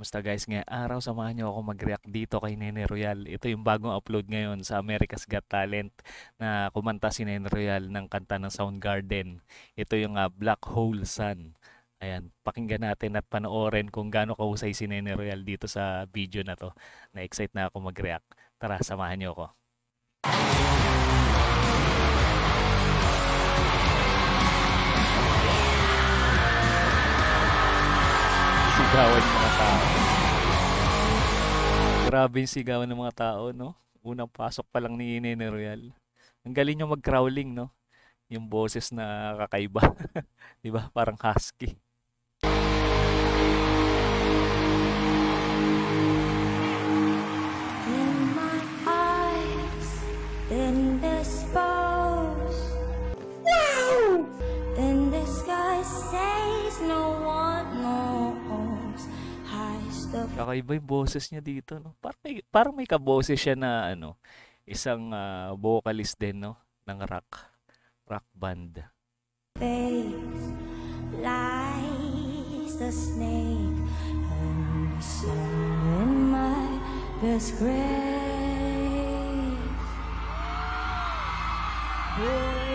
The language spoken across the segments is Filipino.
Kamusta guys? Ngayong araw samahan niyo ako mag-react dito kay Nene Royal. Ito yung bagong upload ngayon sa America's Got Talent na kumanta si Nene Royal ng kanta ng Soundgarden. Ito yung Black Hole Sun. Ayan, pakinggan natin at panoorin kung gaano kahusay si Nene Royal dito sa video na to. Na-excite na ako mag-react. Tara, samahan niyo ako. Sigawan ng mga tao. Grabe yung sigawan ng mga tao, no? Unang pasok pa lang ni Nene Royal. Ang galing niya mag-crawling, no? Yung boses na kakaiba. 'Di ba? Parang husky. In my eyes, indisposed. In the sky says no one knows. Highs the Kakaiba yung boses niya dito, no? Parang may kaboses siya na isang vocalist din, no? Ng rock band. face lies the snake, and the sun in my disgrace.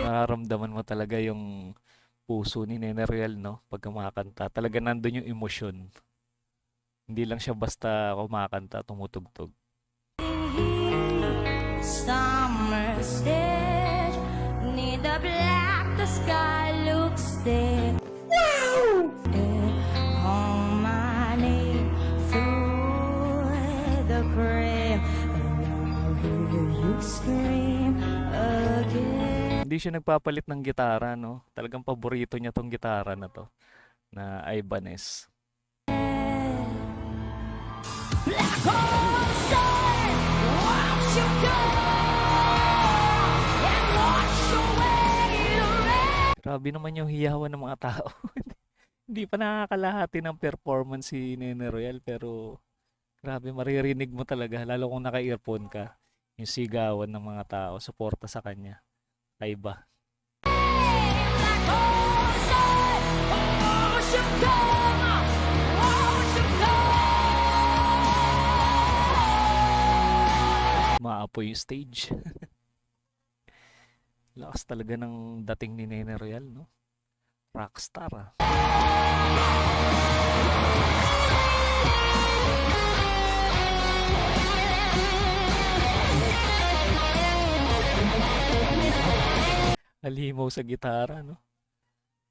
Nararamdaman mo talaga yung puso ni Nene Real, no? Pag kumakanta, talaga nandun yung emosyon. Hindi lang siya basta kumakanta, tumutugtog. Summer stitch, need the black, the sky looks dead. Call my name through the cream, and I'll hear you scream again. Hindi siya nagpapalit ng gitara, no? Talagang paborito niya tong gitara na to, na Ibanez. Black hole sun, won't you go and wash away the rain? Grabe naman yung hiyawan ng mga tao. Hindi pa nakakalahati ng performance si Nene Royal, pero grabe, maririnig mo talaga, lalo kung naka-earphone ka, yung sigawan ng mga tao, suporta sa kanya. Kaiba. Black hole sun, won't you go, won't you go? Maapoy yung stage. Lakas talaga ng dating ni Nene Royal, no? Rockstar, ah. Halimaw sa gitara, no?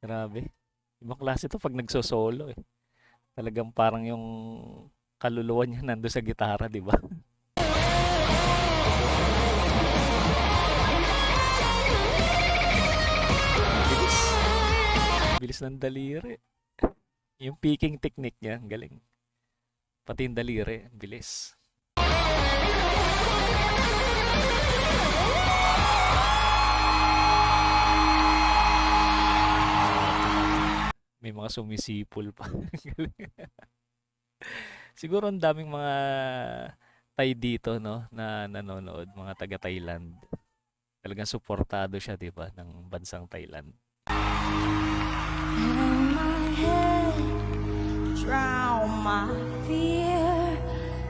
Grabe. Ibang klase to pag nagsosolo, eh. Talagang parang yung kaluluwa niya nando sa gitara, di ba? Bilis. Bilis ng daliri. Yung picking technique niya, ang galing. Pati yung daliri, ang bilis. May mga sumisipol pa. Siguro ang daming mga Thai dito, no, na nanonood, mga taga Thailand. Talagang suportado siya, 'di ba, ng bansang Thailand. In my head, drown my fear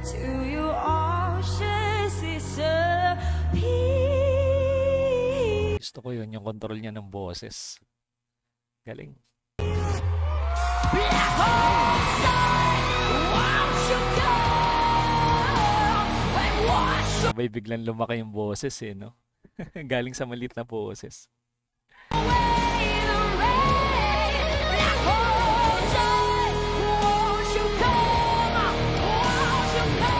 to your oceans disappear. Gusto ko 'yun, yung control niya ng boses. Galing. Black hole sun, won't you go and wash Sabay biglang lumaki yung boses, eh, no? Galing sa maliit na boses. away the rain? Black hole sun, won't you go, won't you go?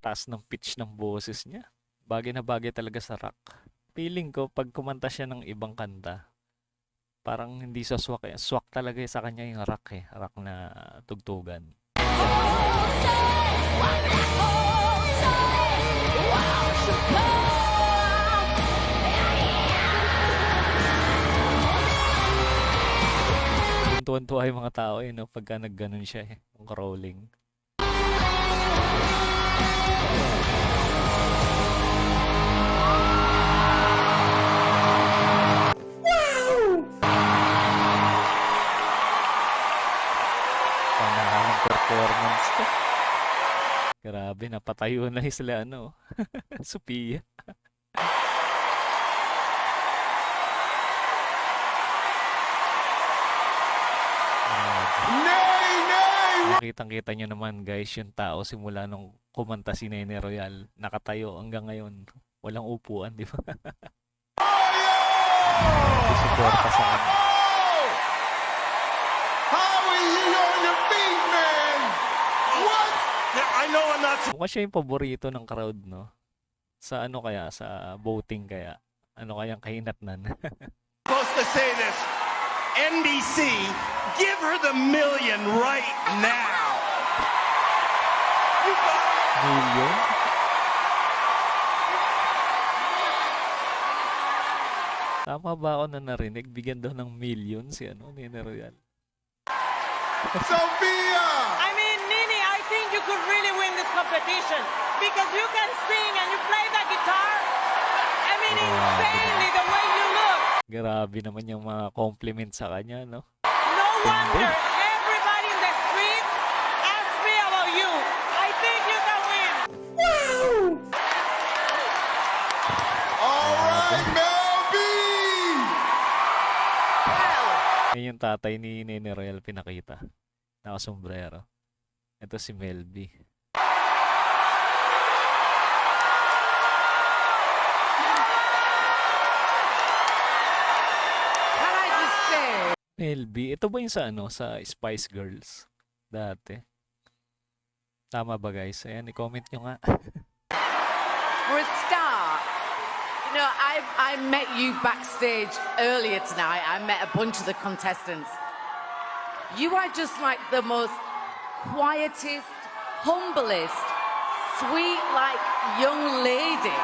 Taas ng pitch ng boses niya. Bagay na bagay talaga sa rock. Feeling ko, pag kumanta siya ng ibang kanta, parang hindi sa swak, eh. Swak talaga sa kanya yung rock, eh. Rock na tugtugan. Tuwan-tuwa yung mga tao, eh, no? Pagka nagganon siya, eh. Yung crawling. Grabe, napatayo na sila, ano, Sophia. Nay, nay! Nakitang-kita nyo naman guys, yung tao simula nung kumanta si Nene Royal, nakatayo hanggang ngayon. Walang upuan, di ba? Susuporta sa kanya. How are you on your feet, man? What? Yeah, I know I'm not Mukha siya yung paborito ng crowd, no? Sa ano kaya? Sa voting kaya? Ano kayang kahinatnan? supposed to say this. NBC, give her the million right now. You got it. Million? Tama ba ako na narinig? Bigyan daw ng million si ano, Nene Royal. Sophia! I mean, Nini, I think you could really win this competition because you can sing and you play the guitar. I mean, insanely the way you look. Grabe naman yung mga compliment sa kanya, no? No wonder everybody in the street asks me about you. I think you can win. All right, Mel B! Yan yung tatay ni Nene Royal pinakita. Nakasombrero. Ito si Melby. Can I just say? Melby, ito ba yung sa ano, sa Spice Girls? Dati. Tama ba guys? Ayan, i-comment nyo nga. For a start, you know, I met you backstage earlier tonight. I met a bunch of the contestants. You are just like the most quietest, humblest, sweet, like young lady.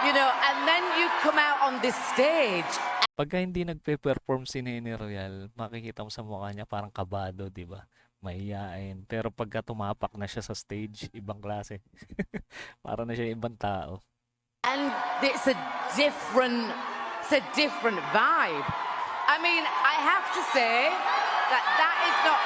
You know, and then you come out on this stage. Pagka hindi nagpe-perform si Nene Royal, makikita mo sa mukha niya parang kabado, di ba? Mahiyain. Pero pagka tumapak na siya sa stage, ibang klase. Para na siya ibang tao. And it's a different vibe. I mean, I have to say that is not.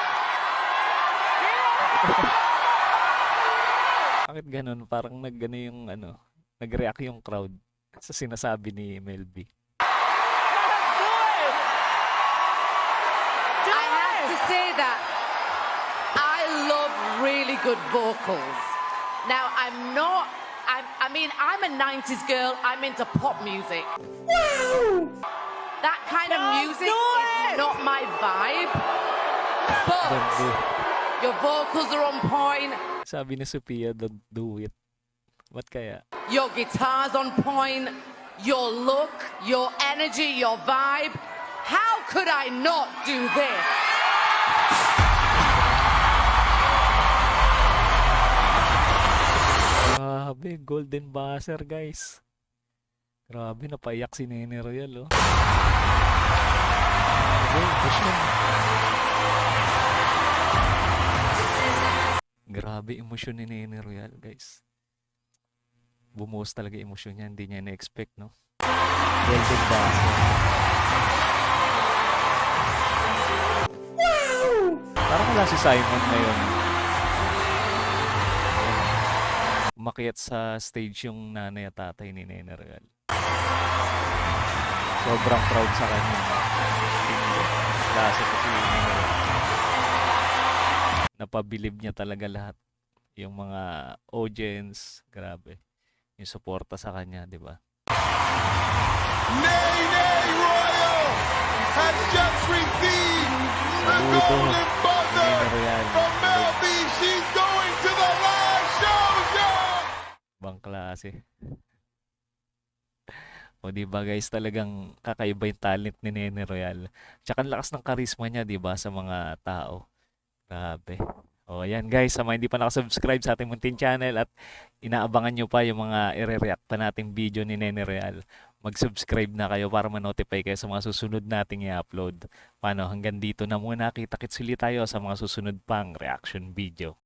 Bakit ganun? Parang nag-ano yung ano, nag-react yung crowd sa sinasabi ni Melby. I have to say that I love really good vocals. Now, I mean, I'm a 90s girl. I'm into pop music. That kind of music is not my vibe. But Don't do. your vocals are on point. Sabi ni Sophia, don't do it. Ba't kaya? Your guitar's on point. Your look, your energy, your vibe. How could I not do this? Grabe, golden buzzer guys. Grabe, napaiyak si Nene Royal, oh. Okay, push yun. Grabe, emosyon ni Nene Royal, guys. Bumuhos talaga emosyon niya, hindi niya na-expect, no? Golden buzzer. Parang wala si Simon ngayon. Umakyat sa stage yung nanay at tatay ni Nene Royal. Sobrang proud sa kanya. Klase ko si Nene Royal. Napabilib niya talaga lahat. Yung mga audience, grabe. Yung suporta sa kanya, di ba? Nene Royal has just received the Saludo, golden buzzer Nene Royal. from Mel B. She's going to the live show, yo! Ibang klase. O di ba guys, talagang kakaiba yung talent ni Nene Royal. Tsaka ang lakas ng karisma niya, di ba, sa mga tao. Grabe. O yan guys, sa mga hindi pa nakasubscribe sa ating muntin channel at inaabangan nyo pa yung mga i-react pa nating video ni Nene Royal, mag-subscribe na kayo para ma-notify kayo sa mga susunod nating i-upload. Paano, hanggang dito na muna. Kita-kits ulit tayo sa mga susunod pang reaction video.